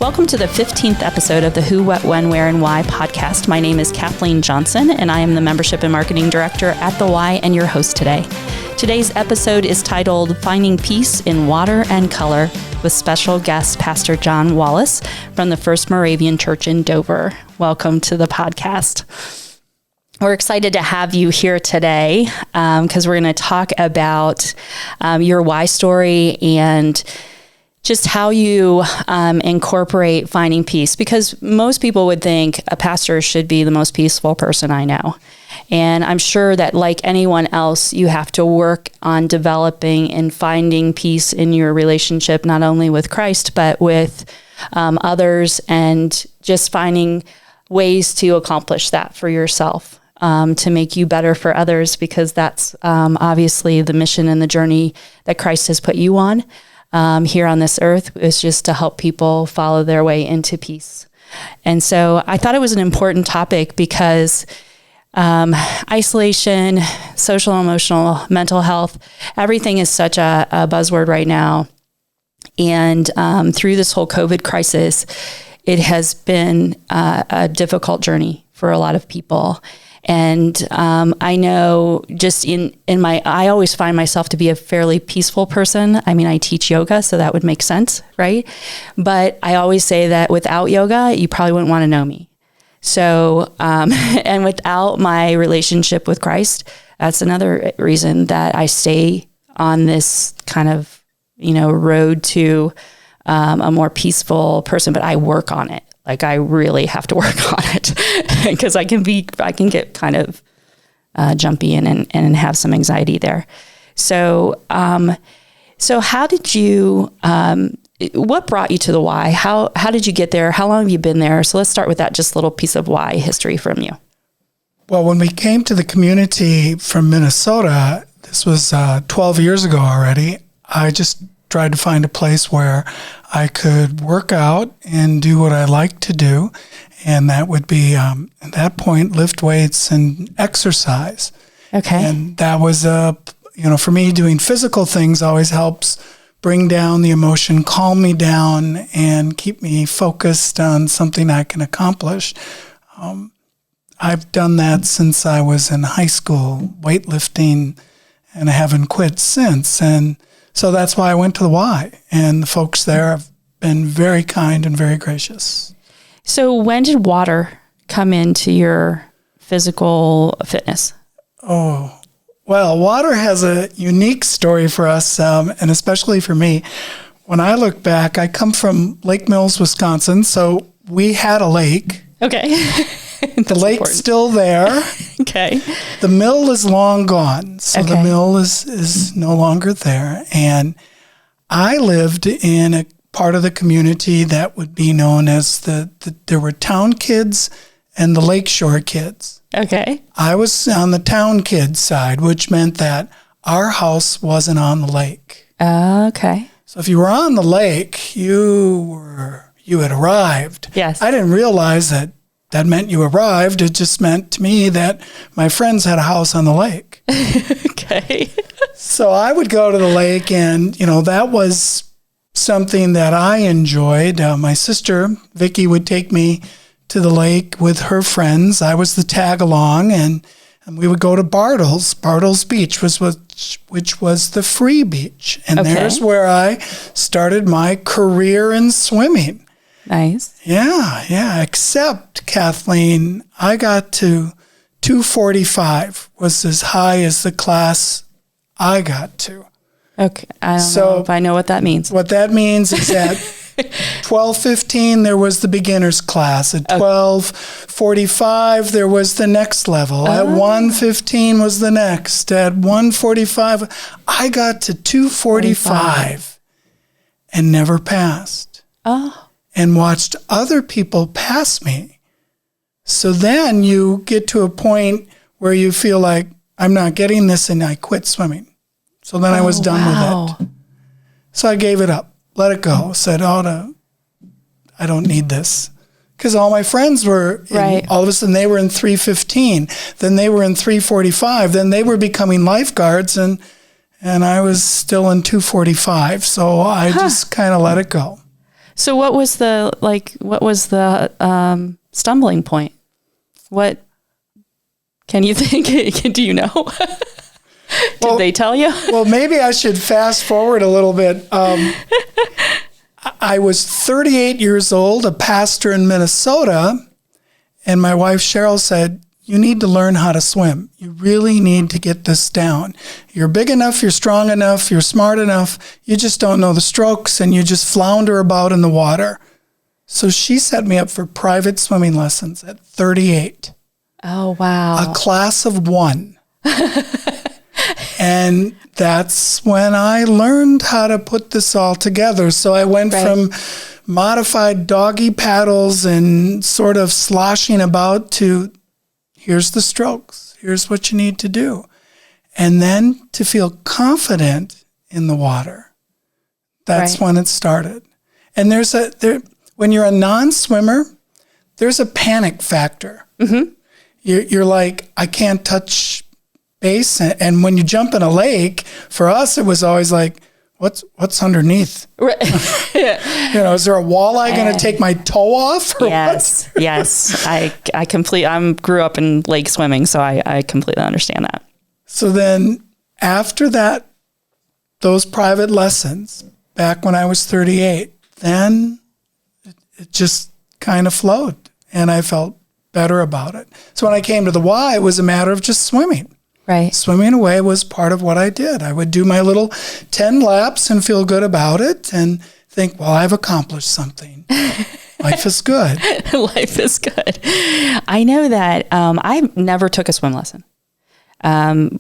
Welcome to the 15th episode of the Who, What, When, Where, and Why podcast. My name is Kathleen Johnson, and I am the Membership and Marketing Director at the Y and your host today. Today's episode is titled Finding Peace in Water and Color with special guest Pastor John Wallace from the First Moravian Church in Dover. Welcome to the podcast. We're excited to have you here today because we're going to talk about your why story and just how you incorporate finding peace, because most people would think a pastor should be the most peaceful person I know. And I'm sure that like anyone else, you have to work on developing and finding peace in your relationship, not only with Christ, but with others, and just finding ways to accomplish that for yourself, to make you better for others, because that's obviously the mission and the journey that Christ has put you on. Here on this earth is just to help people follow their way into peace. And so I thought it was an important topic because isolation, social, emotional, mental health, everything is such a buzzword right now. And through this whole COVID crisis, it has been a difficult journey for a lot of people. And I know just I always find myself to be a fairly peaceful person. I mean, I teach yoga, so that would make sense, right? But I always say that without yoga, you probably wouldn't want to know me. So, and without my relationship with Christ, that's another reason that I stay on this kind of, road to a more peaceful person, but I work on it. Like I really have to work on it because I can get kind of jumpy and have some anxiety there. So, how did you, what brought you to the Y? How did you get there? How long have you been there? So let's start with that, just a little piece of Y history from you. Well, when we came to the community from Minnesota, this was 12 years ago already, I just tried to find a place where I could work out and do what I like to do. And that would be, at that point, lift weights and exercise. Okay. And that was, for me, doing physical things always helps bring down the emotion, calm me down, and keep me focused on something I can accomplish. I've done that since I was in high school, weightlifting, and I haven't quit since. And so that's why I went to the Y, and the folks there have been very kind and very gracious. So when did water come into your physical fitness? Oh, well, water has a unique story for us, and especially for me. When I look back, I come from Lake Mills, Wisconsin, so we had a lake. Okay. The lake's still there. Okay. The mill is long gone, so the mill is no longer there. And I lived in a part of the community that would be known as there were town kids and the lakeshore kids. Okay. I was on the town kids side, which meant that our house wasn't on the lake. Okay. So if you were on the lake, you had arrived. Yes. I didn't realize that meant you arrived. It just meant to me that my friends had a house on the lake. Okay. So I would go to the lake, and, that was something that I enjoyed. My sister, Vicki, would take me to the lake with her friends. I was the tag-along, and we would go to Bartles Beach, which was the free beach. And there's where I started my career in swimming. Nice. Yeah. Except, Kathleen, I got to 245 was as high as the class I got to. Okay. I don't know if I know what that means. What that means is that 12:15 there was the beginner's class. At 12:45 there was the next level. At 1:15 was the next. At 1:45 I got to 245 and never passed. Oh. And watched other people pass me. So then you get to a point where you feel like, I'm not getting this, and I quit swimming. So then I was done with it. So I gave it up, let it go, said, I don't need this. Because all my friends were, all of a sudden they were in 3:15, then they were in 3:45, then they were becoming lifeguards, and I was still in 2:45. So I just kind of let it go. So what was the stumbling point? What can you think? Do you know? Did they tell you? Well, maybe I should fast forward a little bit. I was 38 years old, a pastor in Minnesota, and my wife Cheryl said, you need to learn how to swim. You really need to get this down. You're big enough, you're strong enough, you're smart enough. You just don't know the strokes, and you just flounder about in the water. So she set me up for private swimming lessons at 38. Oh, wow. A class of 1. And that's when I learned how to put this all together. So I went from modified doggy paddles and sort of sloshing about to here's the strokes. Here's what you need to do. And then to feel confident in the water. That's when it started. And when you're a non-swimmer, there's a panic factor. Mm-hmm. You're like, I can't touch base. And when you jump in a lake, for us, it was always like, what's underneath? Right. Is there a walleye going to take my toe off? Yes. I grew up in lake swimming, so I completely understand that. So then after that, those private lessons, back when I was 38, then it just kind of flowed, and I felt better about it. So when I came to the Y, it was a matter of just swimming. Right. Swimming away was part of what I did. I would do my little 10 laps and feel good about it and think, well, I've accomplished something. Life is good. Life is good. I know that I never took a swim lesson.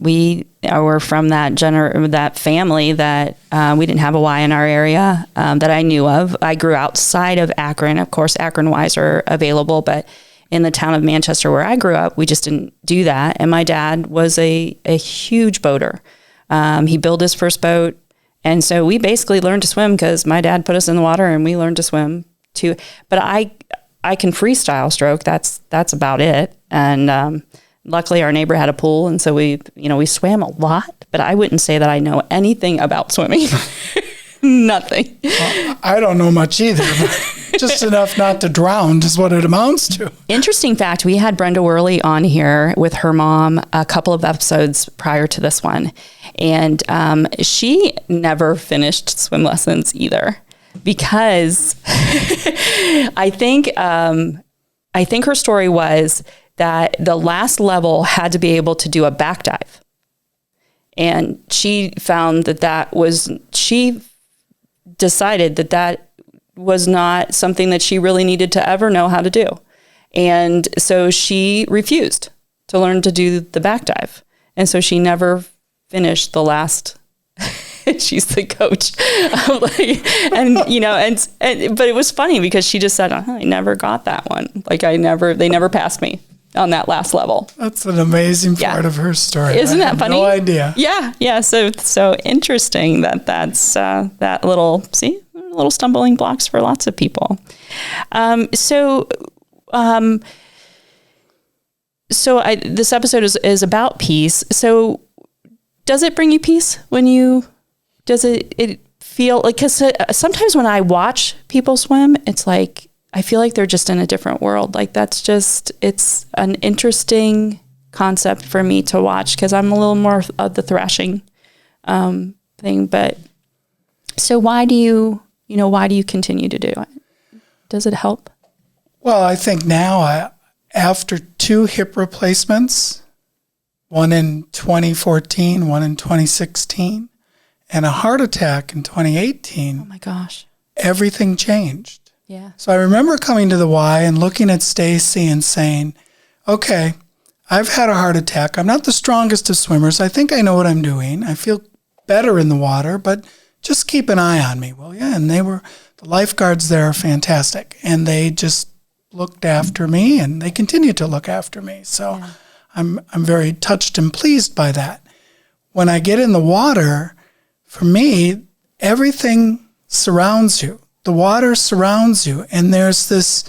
We were from that family that we didn't have a Y in our area that I knew of. I grew outside of Akron. Of course, Akron Ys are available, but in the town of Manchester where I grew up, we just didn't do that. And my dad was a huge boater. He built his first boat. And so we basically learned to swim because my dad put us in the water and we learned to swim too. But I can freestyle stroke. That's about it. And luckily our neighbor had a pool. And so we swam a lot, but I wouldn't say that I know anything about swimming. Nothing. Well, I don't know much either, but just enough not to drown is what it amounts to. Interesting fact, we had Brenda Worley on here with her mom a couple of episodes prior to this one. And she never finished swim lessons either because I think her story was that the last level had to be able to do a back dive. And she found she decided that was not something that she really needed to ever know how to do. And so she refused to learn to do the back dive. And so she never finished the last, she's the coach. But it was funny because she just said, I never got that one. They never passed me on that last level. That's an amazing part of her story. Isn't that funny? No idea. Yeah. So interesting that's that little stumbling blocks for lots of people. This episode is about peace. So does it bring you peace does it feel like, because sometimes when I watch people swim, it's like, I feel like they're just in a different world. Like it's an interesting concept for me to watch because I'm a little more of the thrashing thing. But so why do you continue to do it? Does it help? Well, I think now after 2 hip replacements, one in 2014, one in 2016, and a heart attack in 2018. Oh my gosh. Everything changed. Yeah. So I remember coming to the Y and looking at Stacy and saying, okay, I've had a heart attack. I'm not the strongest of swimmers. I think I know what I'm doing. I feel better in the water, but just keep an eye on me, will you? And the lifeguards there are fantastic. And they just looked after me and they continue to look after me. So yeah. I'm very touched and pleased by that. When I get in the water, for me, everything surrounds you. The water surrounds you, and there's this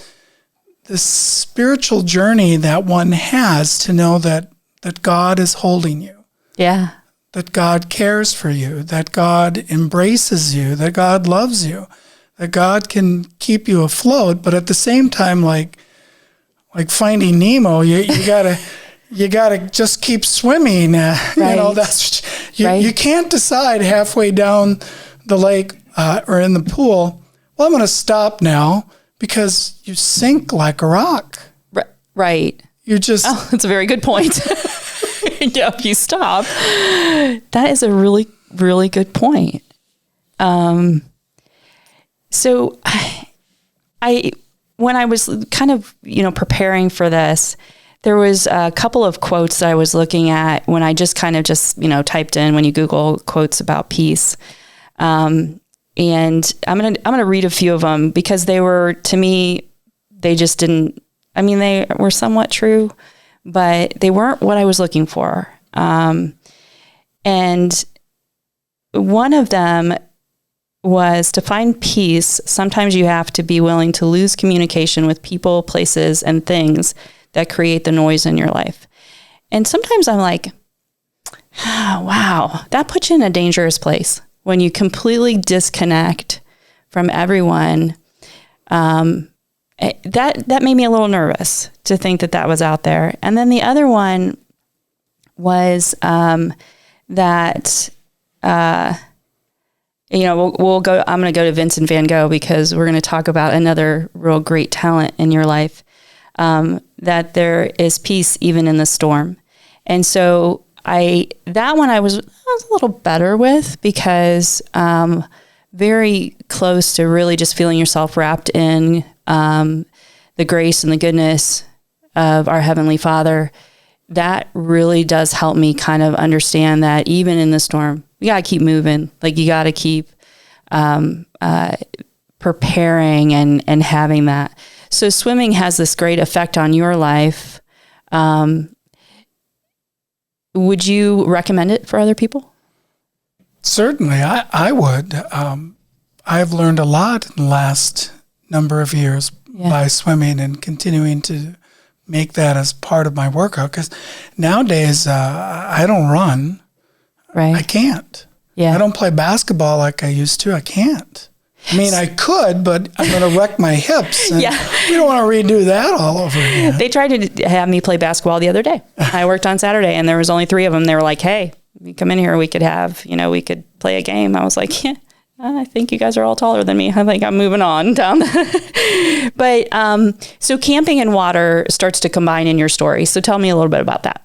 spiritual journey that one has to know that God is holding you. Yeah. That God cares for you, that God embraces you, that God loves you, that God can keep you afloat, but at the same time, like Finding Nemo, you gotta just keep swimming. Right. You know, you can't decide halfway down the lake or in the pool, well, I'm going to stop now, because you sink like a rock. Right. You're just... Oh, that's a very good point. Yeah, if you stop. That is a really, really good point. So when I was kind of, preparing for this, there was a couple of quotes that I was looking at when I just typed in, when you Google quotes about peace. And I'm going to read a few of them, because they were, to me, they just didn't, they were somewhat true, but they weren't what I was looking for. And one of them was, to find peace, sometimes you have to be willing to lose communication with people, places, and things that create the noise in your life. And sometimes I'm like, wow, that puts you in a dangerous place when you completely disconnect from everyone. That made me a little nervous to think that was out there. And then the other one was that we'll go. I'm going to go to Vincent van Gogh, because we're going to talk about another real great talent in your life. That there is peace even in the storm. And so that one I was a little better with, because very close to really just feeling yourself wrapped in the grace and the goodness of our Heavenly Father. That really does help me kind of understand that even in the storm, you got to keep moving. Like, you got to keep preparing and having that. So swimming has this great effect on your life. Would you recommend it for other people? Certainly, I would. I've learned a lot in the last number of years by swimming, and continuing to make that as part of my workout. Because nowadays, I don't run. Right. I can't. Yeah. I don't play basketball like I used to. I can't. I could, but I'm going to wreck my hips. And we don't want to redo that all over again. They tried to have me play basketball the other day. I worked on Saturday, and there was only 3 of them. They were like, hey, you come in here, we could play a game. I was like, yeah, I think you guys are all taller than me. I think I'm moving on down. But so camping and water starts to combine in your story. So tell me a little bit about that.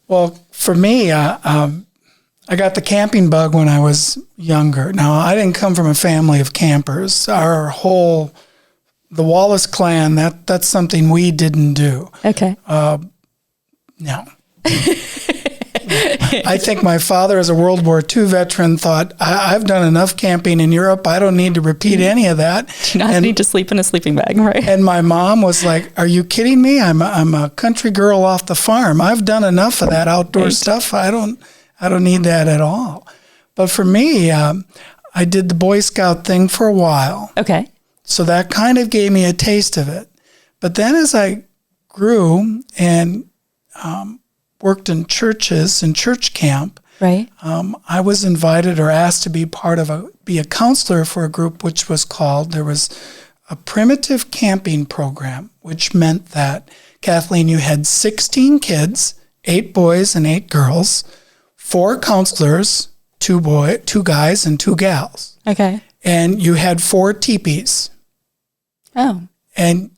Well, for me, I got the camping bug when I was younger. Now, I didn't come from a family of campers. The Wallace clan, that's something we didn't do. Okay. No. I think my father, as a World War II veteran, thought, I've done enough camping in Europe. I don't need to repeat any of that. Do not need to sleep in a sleeping bag, right? And my mom was like, are you kidding me? I'm a country girl off the farm. I've done enough of that outdoor stuff. I don't need that at all. But for me, I did the Boy Scout thing for a while. Okay. So that kind of gave me a taste of it. But then as I grew and worked in churches and church camp, right. I was invited or asked to be be a counselor for a group which was called, there was a primitive camping program, which meant that, Kathleen, you had 16 kids, 8 boys and 8 girls, 4 counselors, 2 guys and 2 gals. Okay. And you had 4 teepees. Oh. And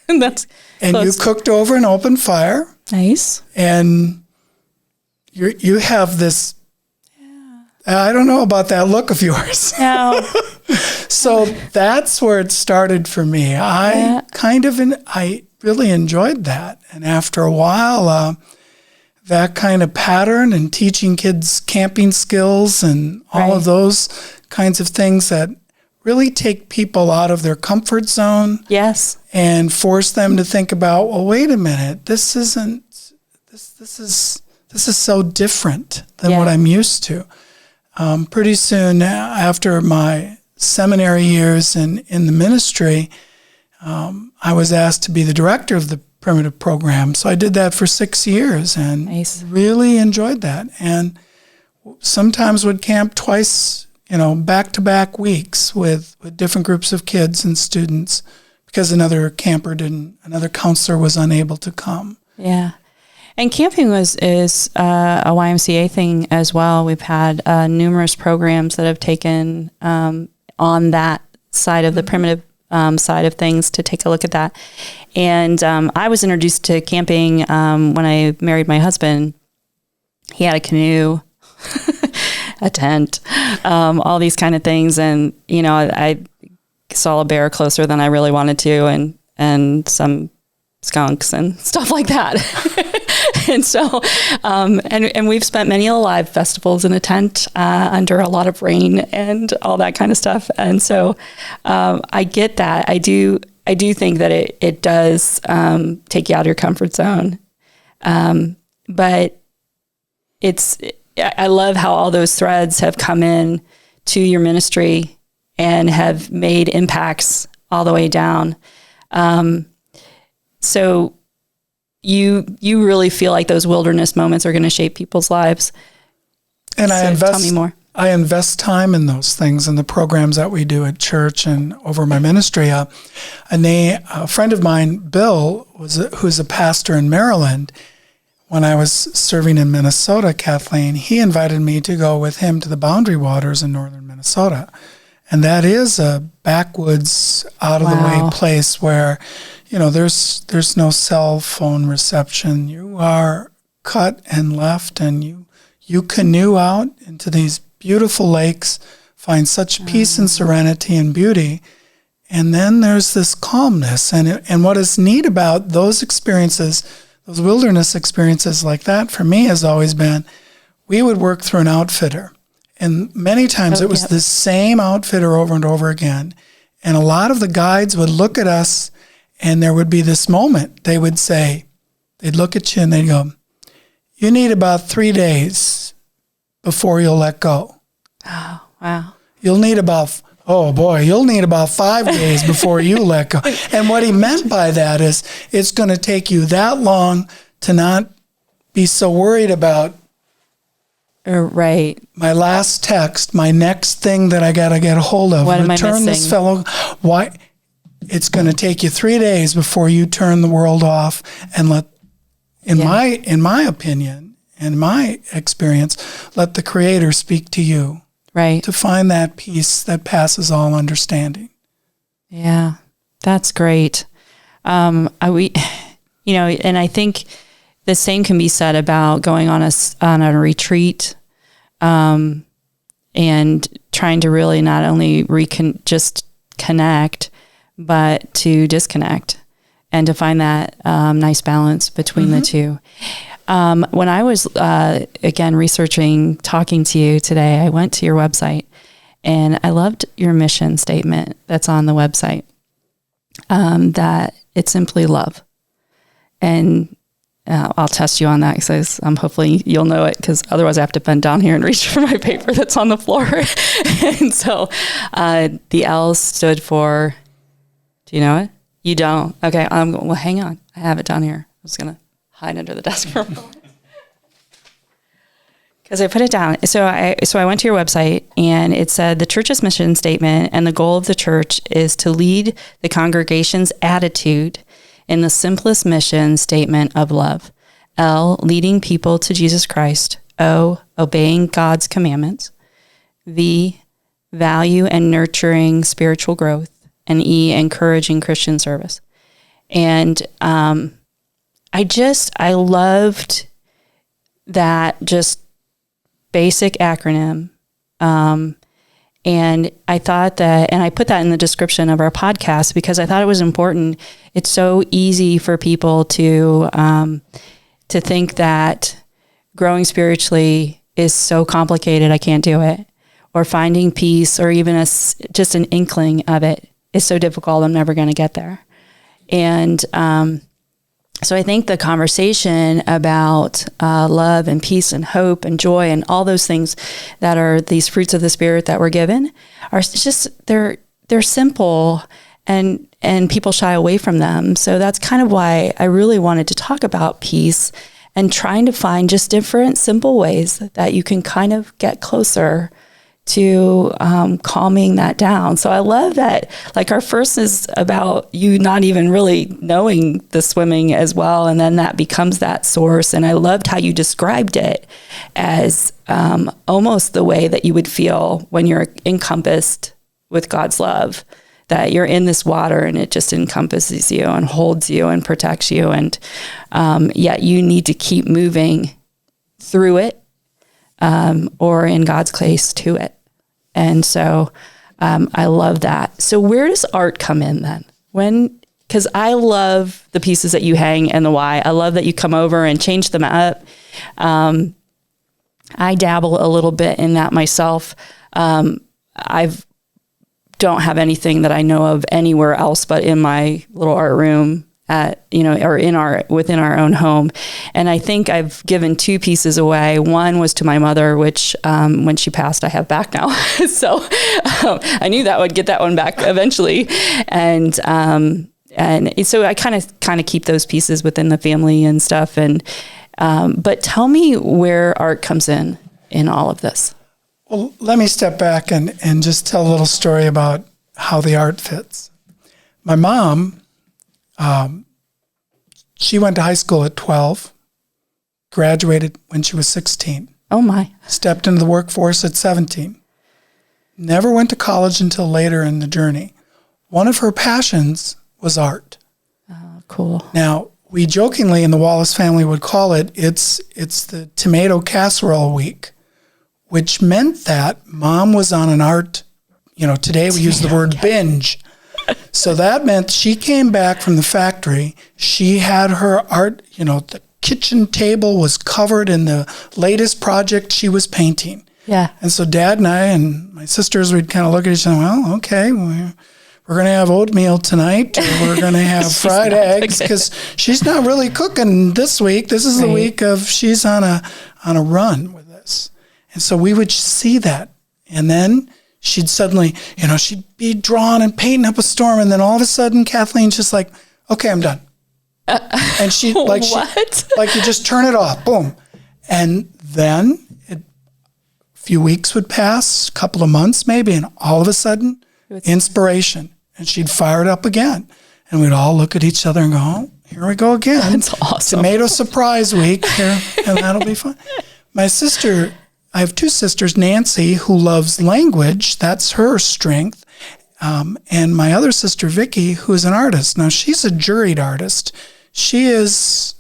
that's and close. You cooked over an open fire. Nice. And you have this, I don't know about that look of yours. No. So that's where it started for me. I really enjoyed that. And after a while, that kind of pattern and teaching kids camping skills and all of those kinds of things that really take people out of their comfort zone. Yes. And force them to think about, well, wait a minute, this is so different than what I'm used to. Pretty soon after my seminary years in the ministry, I was asked to be the director of the primitive program. So I did that for 6 years and really enjoyed that. And sometimes would camp twice back-to-back weeks with different groups of kids and students because another counselor was unable to come. Yeah. And camping is a YMCA thing as well. We've had numerous programs that have taken on that side of the primitive side of things to take a look at that. And I was introduced to camping when I married my husband. He had a canoe, a tent, all these kind of things. And, I saw a bear closer than I really wanted to and some skunks and stuff like that. And so, and we've spent many live festivals in a tent under a lot of rain and all that kind of stuff. And so I get that. I do think that it does take you out of your comfort zone. But I love how all those threads have come in to your ministry and have made impacts all the way down. So you really feel like those wilderness moments are going to shape people's lives. And so tell me more. I invest time in those things and the programs that we do at church and over my ministry. A friend of mine, Bill, who's a pastor in Maryland. When I was serving in Minnesota, Kathleen, he invited me to go with him to the Boundary Waters in northern Minnesota. And that is a backwoods, out-of-the-way place where, there's no cell phone reception. You are cut and left, and you canoe out into these beautiful lakes, find such peace and serenity and beauty. And then there's this calmness. And what is neat about those experiences, those wilderness experiences like that, for me has always been, we would work through an outfitter. And many times it was the same outfitter over and over again. And a lot of the guides would look at us, and there would be this moment. They would say, they'd look at you and they'd go, you need about 3 days before you'll let go. Oh, wow. You'll need about 5 days before you let go. And what he meant by that is it's going to take you that long to not be so worried about right. My last text, my next thing that I got to get a hold of. What am I missing? This fellow. Why? It's going to take you 3 days before you turn the world off and let, in my opinion, in my experience, let the Creator speak to you. Right. To find that peace that passes all understanding. Yeah, that's great. And I think the same can be said about going on a retreat, and trying to really not only just connect, but to disconnect and to find that nice balance between the two. When I was, again, talking to you today, I went to your website and I loved your mission statement that's on the website, that it's simply love. And I'll test you on that because hopefully you'll know it, because otherwise I have to bend down here and reach for my paper that's on the floor. And so the L stood for, do you know it? You don't? Okay, well, hang on. I have it down here. I was going to hide under the desk for a moment because I put it down. So I went to your website and it said the church's mission statement and the goal of the church is to lead the congregation's attitude in the simplest mission statement of love. L, leading people to Jesus Christ. O, obeying God's commandments. V, value and nurturing spiritual growth. And E, encouraging Christian service. And I loved that just basic acronym. And I thought that, and I put that in the description of our podcast because I thought it was important. It's so easy for people to think that growing spiritually is so complicated, I can't do it. Or finding peace or even just an inkling of it is so difficult, I'm never going to get there. And so I think the conversation about love and peace and hope and joy and all those things that are these fruits of the Spirit that we're given are just, they're simple and people shy away from them. So that's kind of why I really wanted to talk about peace and trying to find just different simple ways that you can kind of get closer to calming that down. So I love that. Like, our first is about you not even really knowing the swimming as well. And then that becomes that source. And I loved how you described it as almost the way that you would feel when you're encompassed with God's love, that you're in this water and it just encompasses you and holds you and protects you. And yet you need to keep moving through it, or in God's case, to it. And so I love that. So where does art come in then? Because I love the pieces that you hang and the why. I love that you come over and change them up. I dabble a little bit in that myself. I've don't have anything that I know of anywhere else but in my little art room or within our own home. And I think I've given 2 pieces away. One was to my mother, which when she passed, I have back now. So I knew that would get that one back eventually. And so I kind of keep those pieces within the family and stuff. And but tell me where art comes in all of this. Well, let me step back and just tell a little story about how the art fits. My mom, she went to high school at 12, graduated when she was 16. Oh my. Stepped into the workforce at 17. Never went to college until later in the journey. One of her passions was art. Oh, cool. Now, we jokingly in the Wallace family would call it's the tomato casserole week, which meant that Mom was on an art, today we use the word binge. So that meant she came back from the factory. She had her art, the kitchen table was covered in the latest project she was painting. Yeah. And so Dad and I and my sisters, we'd kind of look at each other, well, okay, we're going to have oatmeal tonight, or we're going to have fried eggs, because she's not really cooking this week. This is the week of she's on a run with this. And so we would see that. And then she'd suddenly, she'd be drawing and painting up a storm. And then all of a sudden, Kathleen's just like, okay, I'm done. And she, like, you just turn it off, boom. And then a few weeks would pass, a couple of months maybe, and all of a sudden, inspiration. And she'd fire it up again. And we'd all look at each other and go, oh, here we go again. That's awesome. Tomato surprise week here, and that'll be fun. My sister, I have 2 sisters, Nancy, who loves language. That's her strength. And my other sister, Vicky, who is an artist. Now, she's a juried artist. She is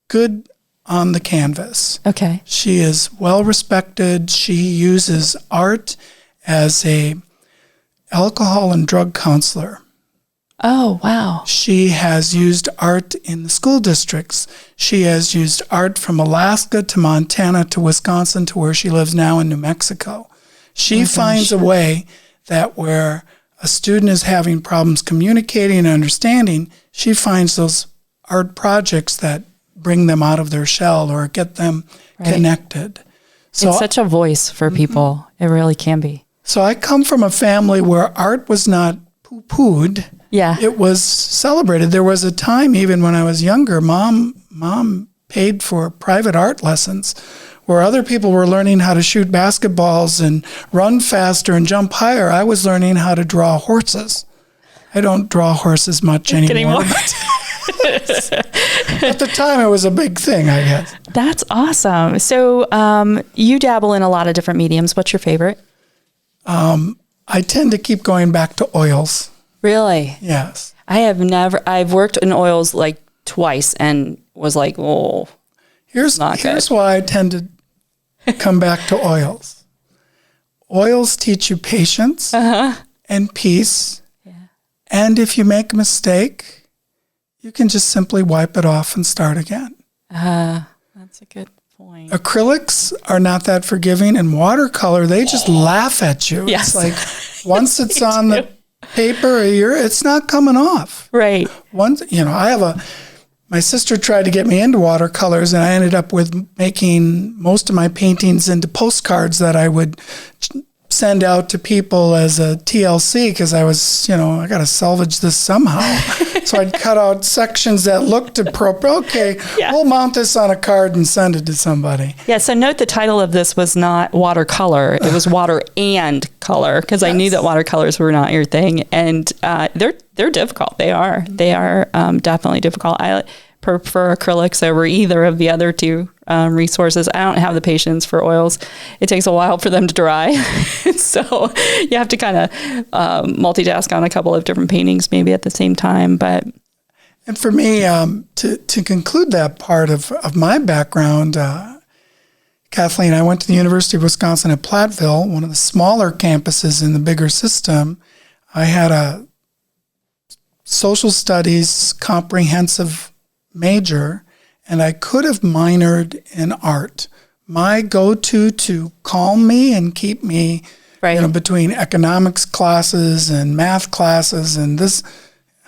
good on the canvas. Okay. She is well respected. She uses art as a alcohol and drug counselor. Oh, wow. She has used art in the school districts. She has used art from Alaska to Montana to Wisconsin to where she lives now in New Mexico. She finds a way that where a student is having problems communicating and understanding, she finds those art projects that bring them out of their shell or get them connected. So it's such a voice for people. It really can be. So I come from a family where art was not poo-pooed. Yeah. It was celebrated. There was a time, even when I was younger, mom paid for private art lessons where other people were learning how to shoot basketballs and run faster and jump higher. I was learning how to draw horses. I don't draw horses much anymore. At the time, it was a big thing, I guess. That's awesome. So you dabble in a lot of different mediums. What's your favorite? I tend to keep going back to oils. Really? Yes. I've worked in oils like twice and was like, oh, here's why I tend to come back to oils. Oils teach you patience and peace. Yeah. And if you make a mistake, you can just simply wipe it off and start again. That's a good point. Acrylics are not that forgiving, and watercolor, they just laugh at you. Yes. It's like once it's on the paper, it's not coming off. Right. My sister tried to get me into watercolors, and I ended up with making most of my paintings into postcards that I would send out to people as a TLC because I was, I got to salvage this somehow. So I'd cut out sections that looked appropriate. Okay, we'll mount this on a card and send it to somebody. Yeah, so note the title of this was not watercolor. It was water and color, because I knew that watercolors were not your thing. And they're difficult. They are definitely difficult. I prefer acrylics over either of the other two resources. I don't have the patience for oils. It takes a while for them to dry. So you have to kind of multitask on a couple of different paintings maybe at the same time. And for me, to conclude that part of my background, Kathleen, I went to the University of Wisconsin at Platteville, one of the smaller campuses in the bigger system. I had a social studies comprehensive major, and I could have minored in art. My go-to to calm me and keep me, between economics classes and math classes and this,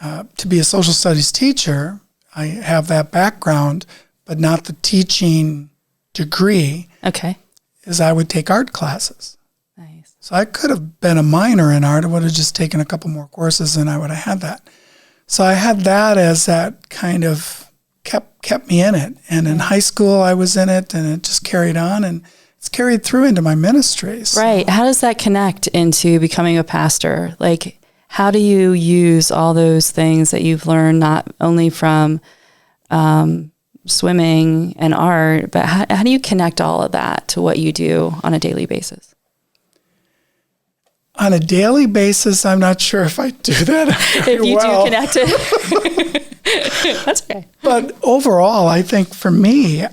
to be a social studies teacher, I have that background, but not the teaching degree. Okay. Is I would take art classes. Nice. So I could have been a minor in art. I would have just taken a couple more courses and I would have had that. So I had that as that kind of kept me in it. And in high school, I was in it, and it just carried on, and it's carried through into my ministries. Right. How does that connect into becoming a pastor? Like, how do you use all those things that you've learned, not only from swimming and art, but how do you connect all of that to what you do on a daily basis? On a daily basis, I'm not sure if I do that if you well. do connect it. That's okay. But overall, I think for me,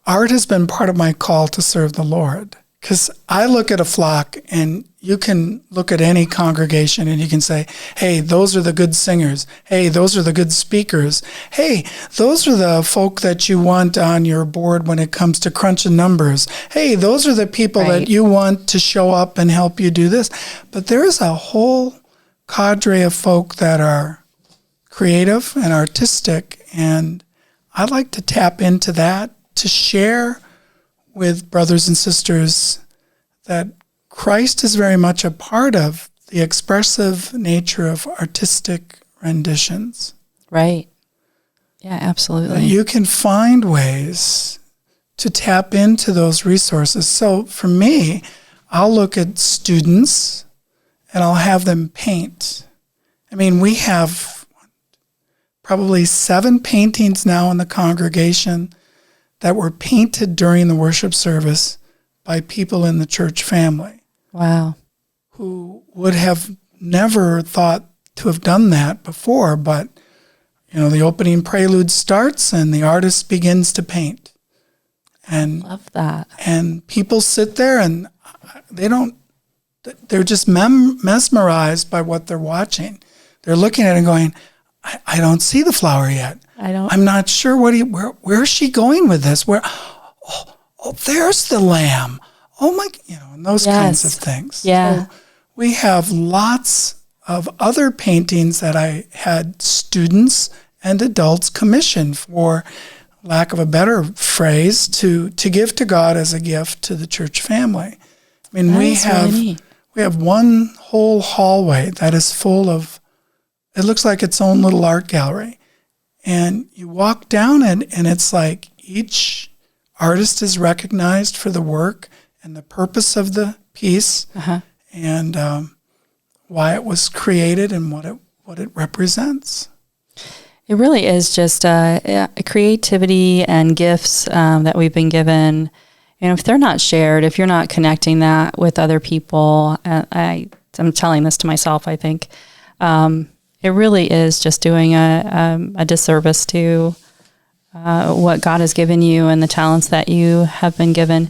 art has been part of my call to serve the Lord. Because I look at a flock, and you can look at any congregation and you can say, hey, those are the good singers. Hey, those are the good speakers. Hey, those are the folk that you want on your board when it comes to crunching numbers. Hey, those are the people that you want to show up and help you do this. But there's a whole cadre of folk that are creative and artistic, and I like to tap into that to share with brothers and sisters that Christ is very much a part of the expressive nature of artistic renditions. Right. Yeah, absolutely. You can find ways to tap into those resources. So for me, I'll look at students and I'll have them paint. I mean, we have probably 7 paintings now in the congregation that were painted during the worship service by people in the church family. Wow. Who would have never thought to have done that before, but the opening prelude starts and the artist begins to paint. And love that. And people sit there and they're just mesmerized by what they're watching. They're looking at it and going, I don't see the flower yet. I'm not sure where is she going with this? There's the lamb. Oh my, and those kinds of things. Yeah. So we have lots of other paintings that I had students and adults commission, for lack of a better phrase, to give to God as a gift to the church family. I mean, we have one whole hallway that is full of, it looks like its own little art gallery. And you walk down it, and it's like each artist is recognized for the work and the purpose of the piece, and why it was created and what it represents. It really is just creativity and gifts that we've been given. If they're not shared, if you're not connecting that with other people, I'm telling this to myself, I think, it really is just doing a disservice to what God has given you and the talents that you have been given.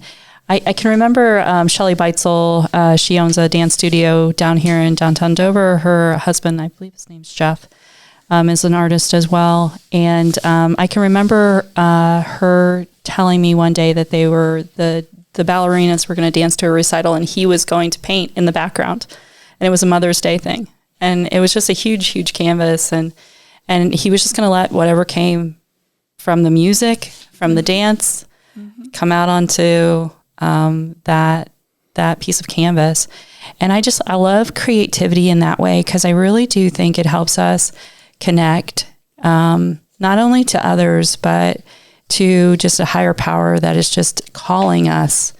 I can remember Shelley Beitzel. She owns a dance studio down here in downtown Dover. Her husband, I believe his name's Jeff, is an artist as well. And I can remember her telling me one day that they were the ballerinas were going to dance to a recital, and he was going to paint in the background. And it was a Mother's Day thing. And it was just a huge, huge canvas. And he was just going to let whatever came from the music, from the dance, come out onto that piece of canvas. And I love creativity in that way, because I really do think it helps us connect, not only to others, but to just a higher power that is just calling us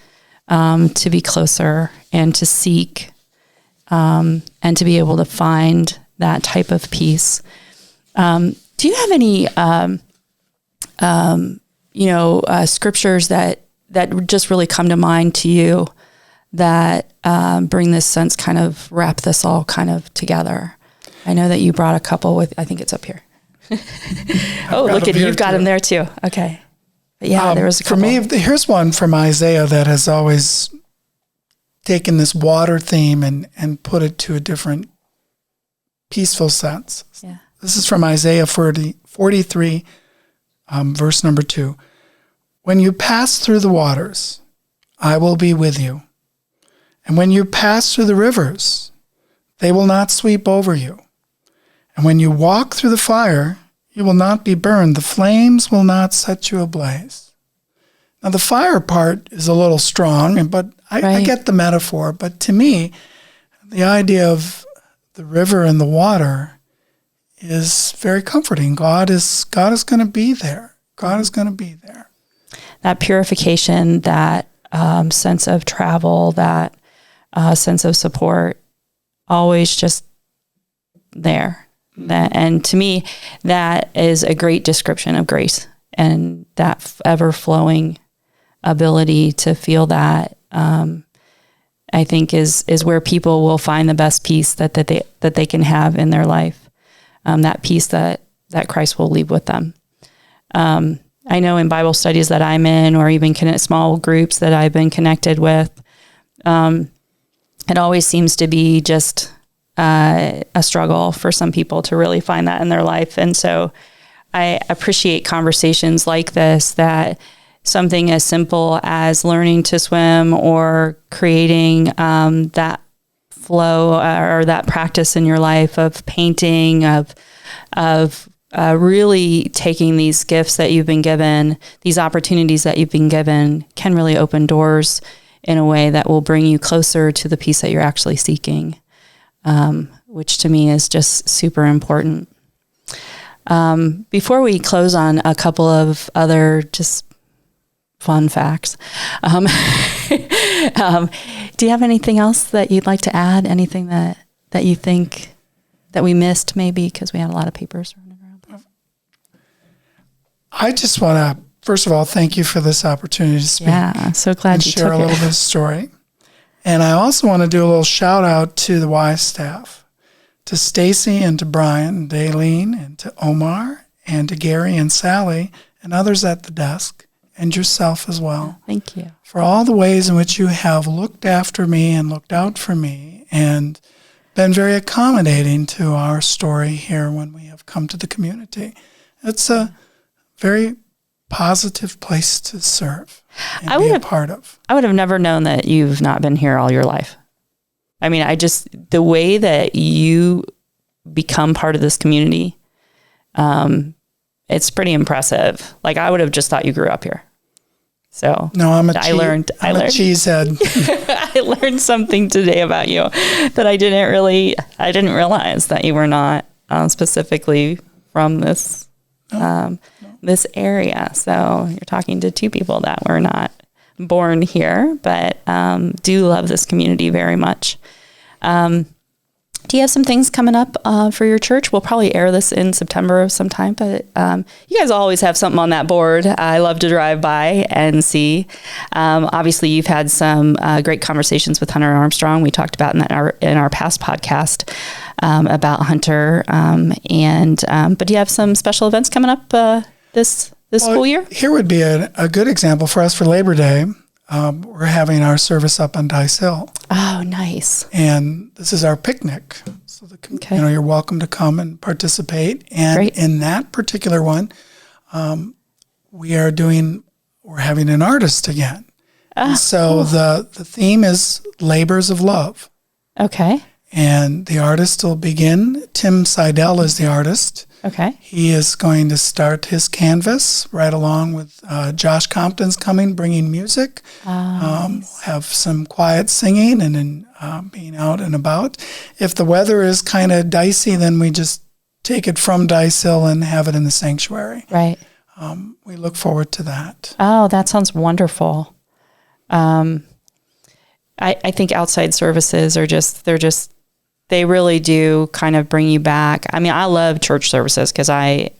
to be closer and to seek, and to be able to find that type of peace. Do you have any, scriptures that just really come to mind to you that bring this sense, kind of wrap this all kind of together? I know that you brought a couple with, I think it's up here. Oh, look at you. You've got them there too. Okay. But yeah, there was a couple. For me, here's one from Isaiah that has always taken this water theme and put it to a different peaceful sense. Yeah. This is from Isaiah 43, verse number 2. When you pass through the waters, I will be with you. And when you pass through the rivers, they will not sweep over you. And when you walk through the fire, you will not be burned. The flames will not set you ablaze. Now, the fire part is a little strong, but I get the metaphor. But to me, the idea of the river and the water is very comforting. God is going to be there. God is going to be there. That purification, that sense of travel, that sense of support, always just there. And to me, that is a great description of grace, and that ever-flowing ability to feel that, I think is where people will find the best peace that they can have in their life. That peace that Christ will leave with them. I know in Bible studies that I'm in, or even small groups that I've been connected with, it always seems to be just a struggle for some people to really find that in their life. And so I appreciate conversations like this, that something as simple as learning to swim or creating that flow or that practice in your life of painting, of really taking these gifts that you've been given, these opportunities that you've been given, can really open doors in a way that will bring you closer to the peace that you're actually seeking, which to me is just super important. Before we close on a couple of other just fun facts, do you have anything else that you'd like to add? Anything that you think that we missed, maybe because we had a lot of papers running around? I just want to, first of all, thank you for this opportunity to speak. Yeah, I'm so glad you took it. Share a little bit of story. And I also want to do a little shout out to the Y staff, to Stacy and to Brian, and Daylene and to Omar and to Gary and Sally and others at the desk, and yourself as well. Thank you. For all the ways in which you have looked after me and looked out for me and been very accommodating to our story here when we have come to the community. It's a very positive place to serve and be a part of. I would have never known that you've not been here all your life. I mean, the way that you become part of this community, it's pretty impressive. Like, I would have just thought you grew up here. So no, I'm a cheesehead. I learned something today about you that I didn't realize, that you were not specifically from this this area. So you're talking to two people that were not born here, but do love this community very much. Do you have some things coming up for your church? We'll probably air this in September of some time, but you guys always have something on that board. I love to drive by and see. Obviously, you've had some great conversations with Hunter Armstrong. We talked about in our past podcast about Hunter. But do you have some special events coming up this school year? Here would be a good example for us for Labor Day. We're having our service up on Dice Hill. Oh, nice. And this is our picnic. So you're welcome to come and participate. And Great. In that particular one, we're having an artist again. So cool. The theme is Labors of Love. Okay. And the artist will begin. Tim Seidel is the artist. Okay. He is going to start his canvas right along with Josh Compton's coming, bringing music. Nice. Have some quiet singing and then being out and about. If the weather is kind of dicey, then we just take it from Dice Hill and have it in the sanctuary. Right. We look forward to that. Oh, that sounds wonderful. I think outside services are they really do kind of bring you back. I mean, I love church services because I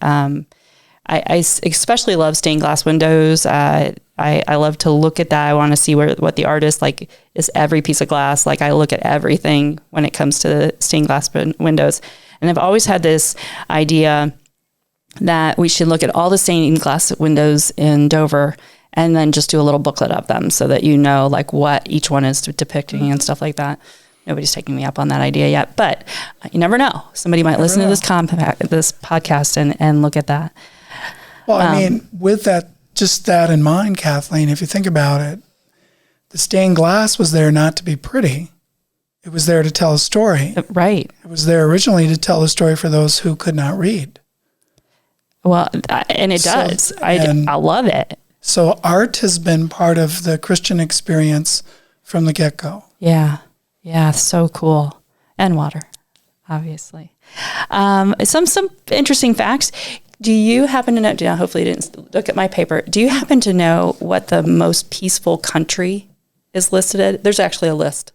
especially love stained glass windows. I love to look at that. I want to see what the artist, like, is every piece of glass. Like, I look at everything when it comes to stained glass windows. And I've always had this idea that we should look at all the stained glass windows in Dover and then just do a little booklet of them so that you know, like, what each one is depicting and stuff like that. Nobody's taking me up on that idea yet, but you never know. Somebody might listen to this podcast and look at that. Well, I mean, with just that in mind, Kathleen, if you think about it, the stained glass was there not to be pretty. It was there to tell a story. Right. It was there originally to tell a story for those who could not read. Well, and it does. I love it. So art has been part of the Christian experience from the get-go. Yeah. Yeah, so cool. And water, obviously. Some interesting facts. Do you happen to know, hopefully you didn't look at my paper, do you happen to know what the most peaceful country is listed at? There's actually a list.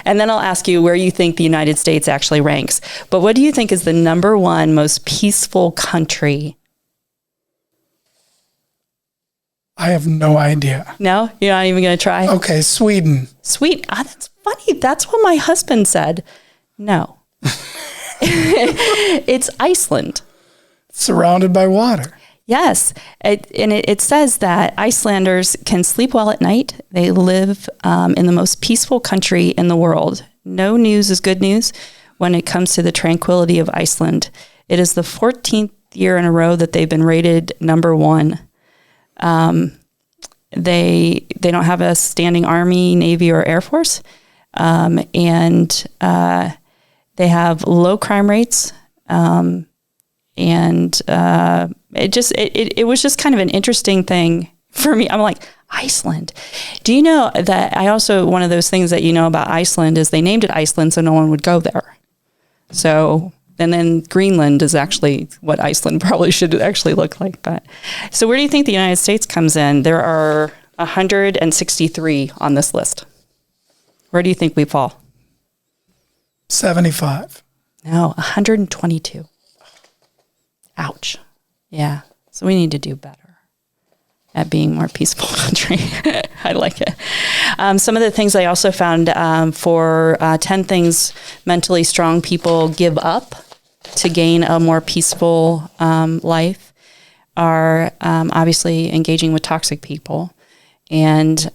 And then I'll ask you where you think the United States actually ranks. But what do you think is the number one most peaceful country? I have no idea. No? You're not even going to try? Okay, Sweden. Sweden. That's funny. That's what my husband said. No. It's Iceland. Surrounded by water. Yes. It says that Icelanders can sleep well at night. They live in the most peaceful country in the world. No news is good news when it comes to the tranquility of Iceland. It is the 14th year in a row that they've been rated number one. They don't have a standing Army, Navy, or Air Force. And they have low crime rates. It was just kind of an interesting thing for me. I'm like, Iceland. Do you know that one of those things that you know about Iceland is they named it Iceland so no one would go there. So, and then Greenland is actually what Iceland probably should actually look like. But so where do you think the United States comes in? There are 163 on this list. Where do you think we fall? 75. No, 122. Ouch. Yeah. So we need to do better at being more peaceful country. I like it. Some of the things I also found for 10 things mentally strong people give up to gain a more peaceful life are obviously engaging with toxic people. And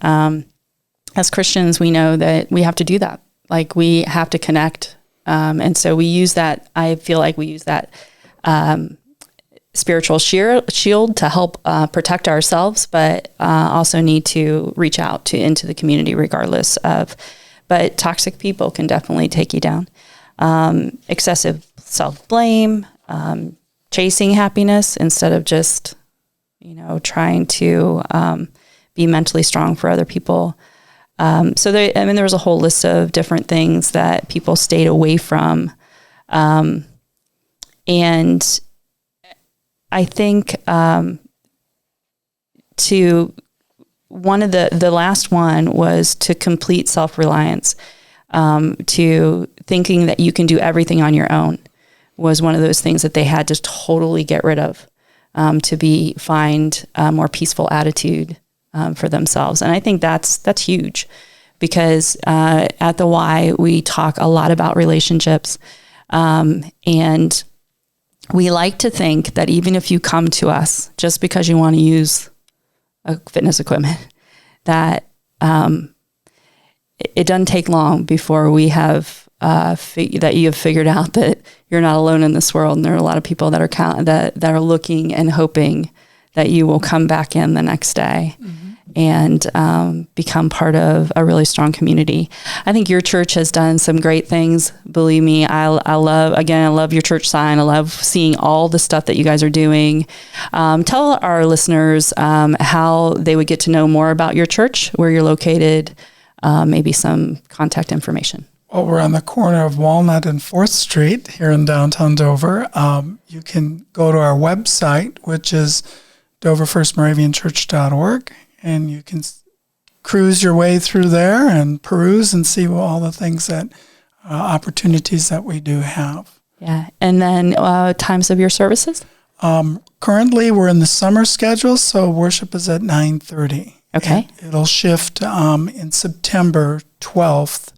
as Christians, we know that we have to do that. Like, we have to connect. And so we use that. I feel like we use that spiritual shield to help protect ourselves, but also need to reach out into the community regardless of. But toxic people can definitely take you down. Excessive self-blame, chasing happiness instead of just, trying to be mentally strong for other people. So there was a whole list of different things that people stayed away from. And I think one of the last one was to complete self-reliance, to thinking that you can do everything on your own was one of those things that they had to totally get rid of, to find a more peaceful attitude for themselves. And I think that's huge, because at the Y, we talk a lot about relationships, and we like to think that even if you come to us just because you want to use a fitness equipment, that it doesn't take long before we have that you have figured out that you're not alone in this world, and there are a lot of people that are looking and hoping that you will come back in the next day. Mm-hmm. and become part of a really strong community. I think your church has done some great things. Believe me, I love your church sign. I love seeing all the stuff that you guys are doing. Tell our listeners how they would get to know more about your church, where you're located, maybe some contact information. Well, we're on the corner of Walnut and 4th Street here in downtown Dover. You can go to our website, which is doverfirstmoravianchurch.org, and you can cruise your way through there and peruse and see all the things that, opportunities that we do have. Yeah. And then times of your services? Currently, we're in the summer schedule, so worship is at 9:30. Okay. It'll shift in September 12th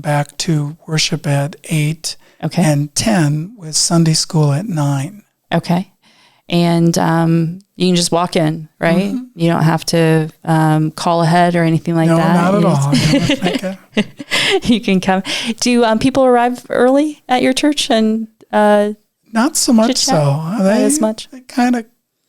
back to worship at 8 and 10 with Sunday school at 9. Okay. And you can just walk in, right? Mm-hmm. You don't have to call ahead or anything like that. No, not at all. You can come. Do people arrive early at your church? And not so much so. Not as much? They kind of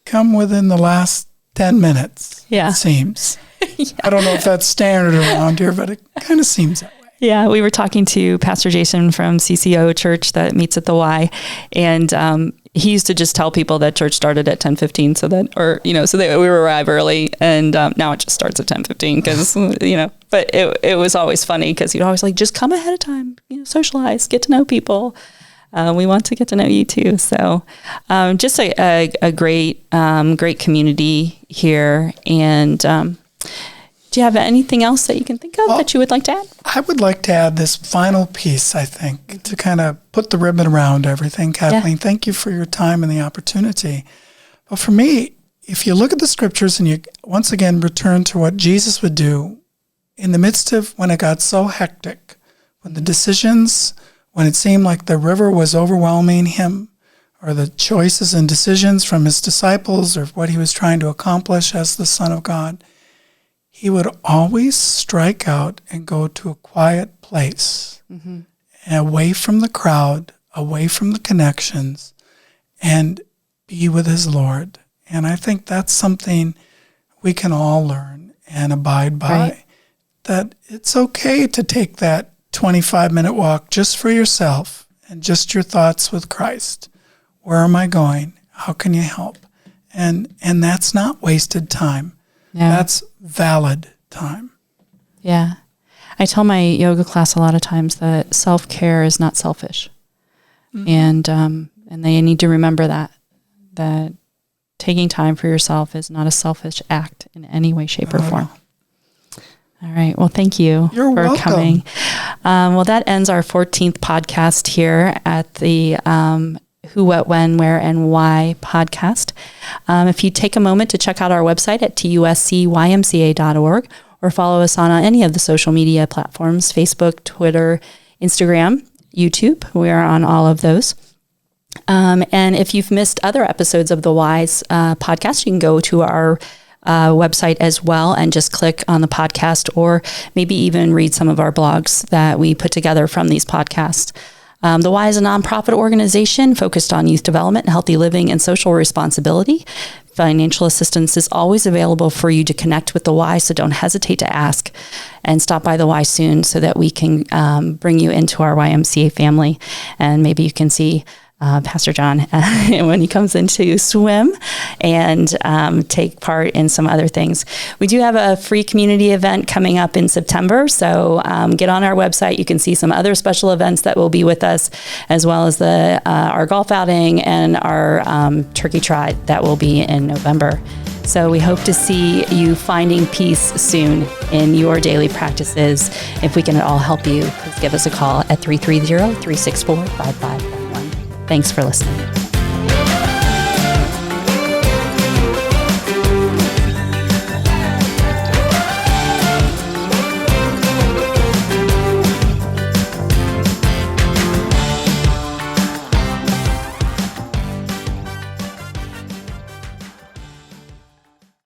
come within the last 10 minutes, it seems. Yeah. I don't know if that's standard around here, but it kind of seems that way. Yeah, we were talking to Pastor Jason from CCO Church that meets at the Y, and he used to just tell people that church started at 10:15, so that we would arrive early, and now it just starts at 10:15 because But it was always funny because he'd always just come ahead of time, socialize, get to know people. We want to get to know you too. So just a great community here. And do you have anything else that you can think of that you would like to add? I would like to add this final piece, I think, to kind of put the ribbon around everything. Kathleen, Thank you for your time and the opportunity. But for me, if you look at the scriptures and you once again return to what Jesus would do in the midst of when it got so hectic, when the decisions, when it seemed like the river was overwhelming him, or the choices and decisions from his disciples or what he was trying to accomplish as the Son of God, he would always strike out and go to a quiet place, away from the crowd, away from the connections, and be with his Lord. And I think that's something we can all learn and abide by, right? That it's okay to take that 25-minute walk just for yourself and just your thoughts with Christ. Where am I going? How can you help? And that's not wasted time. Yeah. That's valid time. Yeah. I tell my yoga class a lot of times that self-care is not selfish. Mm-hmm. And they need to remember that taking time for yourself is not a selfish act in any way, shape, or form. All right. Well, thank you for welcome. Coming. Well, that ends our 14th podcast here at the Who, What, When, Where, and Why podcast. If you take a moment to check out our website at tuscymca.org or follow us on any of the social media platforms, Facebook, Twitter, Instagram, YouTube. We are on all of those. And if you've missed other episodes of the Wise podcast, you can go to our website as well and just click on the podcast, or maybe even read some of our blogs that we put together from these podcasts. The Y is a nonprofit organization focused on youth development, healthy living, and social responsibility. Financial assistance is always available for you to connect with the Y, so don't hesitate to ask, and stop by the Y soon so that we can bring you into our YMCA family, and maybe you can see Pastor John when he comes in to swim and take part in some other things. We do have a free community event coming up in September, so get on our website. You can see some other special events that will be with us, as well as our golf outing and our turkey trot that will be in November. So we hope to see you finding peace soon in your daily practices. If we can at all help you, please give us a call at 330-364-5511. Thanks for listening.